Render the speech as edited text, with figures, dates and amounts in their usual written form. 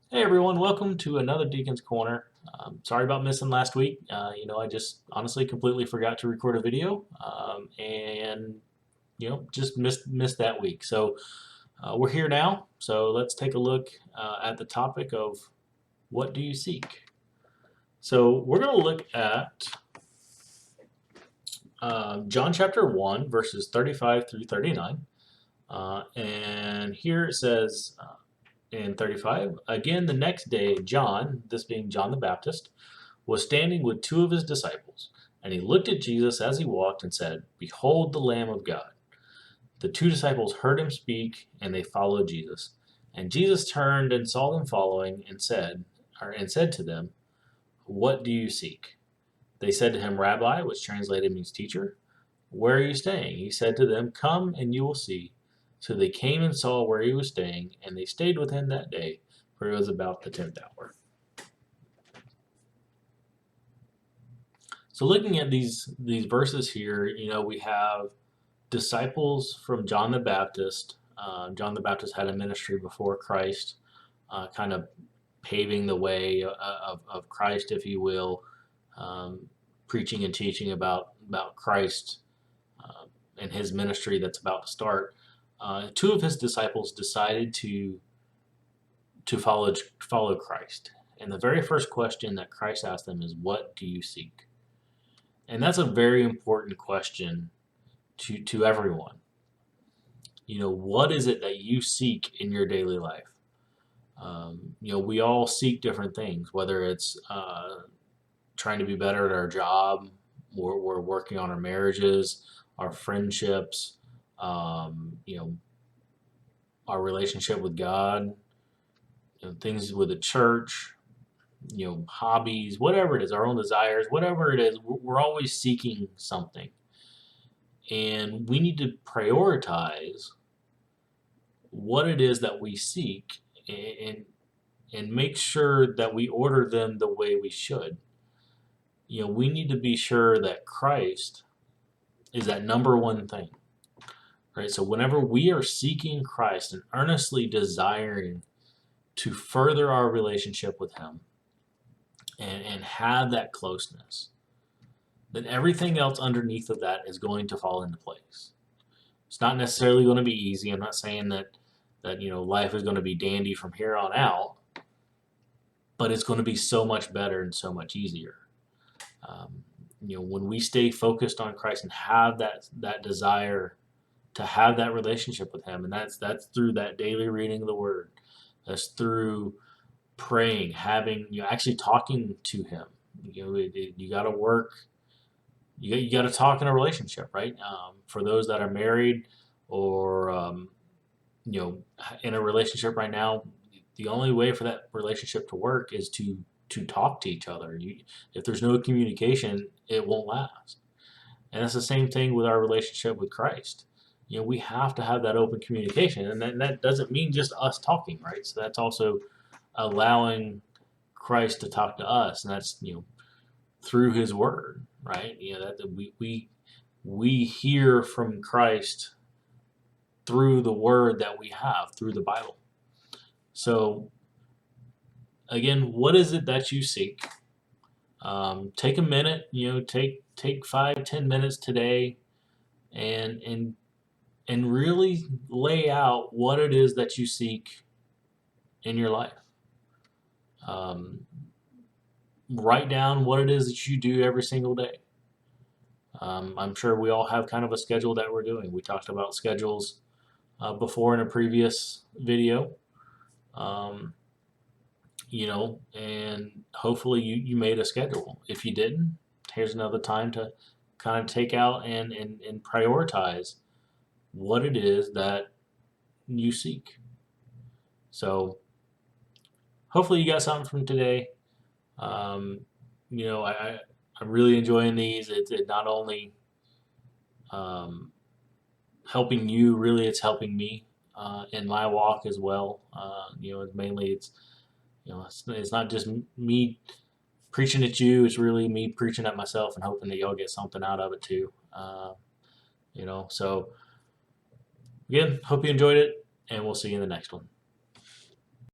Hey everyone, welcome to another Deacon's Corner. Sorry about missing last week. I just honestly completely forgot to record a video, and just missed that week. So we're here now. So let's take a look at the topic of what do you seek. So we're going to look at John chapter 1, verses 35 through 39. And here it says in 35, again the next day, John, this being John the Baptist, was standing with two of his disciples, and he looked at Jesus as he walked and said, behold the Lamb of God. The two disciples heard him speak, and they followed Jesus. And Jesus turned and saw them following, and said to them, what do you seek? They said to him, Rabbi, which translated means teacher, where are you staying? He said to them, come and you will see. So they came and saw where he was staying, and they stayed with him that day, for it was about the 10th hour. So looking at these verses here, we have disciples from John the Baptist. John the Baptist had a ministry before Christ, kind of paving the way of Christ, if you will, preaching and teaching about Christ and his ministry that's about to start. Two of his disciples decided to follow Christ, and the very first question that Christ asked them is, "What do you seek?" And that's a very important question to everyone. What is it that you seek in your daily life? We all seek different things, whether it's trying to be better at our job, we're working on our marriages, our friendships, our relationship with God, things with the church, hobbies, whatever it is, our own desires, whatever it is, we're always seeking something. And we need to prioritize what it is that we seek and make sure that we order them the way we should. We need to be sure that Christ is that number one thing. Right? So whenever we are seeking Christ and earnestly desiring to further our relationship with him and have that closeness, then everything else underneath of that is going to fall into place. It's not necessarily going to be easy. I'm not saying that life is going to be dandy from here on out, but it's going to be so much better and so much easier. When we stay focused on Christ and have that desire to have that relationship with him, and that's through that daily reading of the word. That's through praying, having actually talking to him. You got to work. You got to talk in a relationship, right? For those that are married or in a relationship right now, the only way for that relationship to work is to talk to each other. If there's no communication, it won't last. And that's the same thing with our relationship with Christ. We have to have that open communication, and that doesn't mean just us talking, right? So that's also allowing Christ to talk to us, and that's through His Word, right? That we hear from Christ through the Word that we have through the Bible. So again, what is it that you seek? Take a minute, take 5-10 minutes today, and really lay out what it is that you seek in your life. Write down what it is that you do every single day. I'm sure we all have kind of a schedule that we're doing. We talked about schedules before in a previous video. And hopefully you made a schedule. If you didn't, here's another time to kind of take out and prioritize what it is that you seek. So hopefully you got something from today. I'm really enjoying these. It not only helping you, really it's helping me in my walk as well. Mainly it's not just me preaching at you. It's really me preaching at myself and hoping that y'all get something out of it too. So again, hope you enjoyed it, and we'll see you in the next one.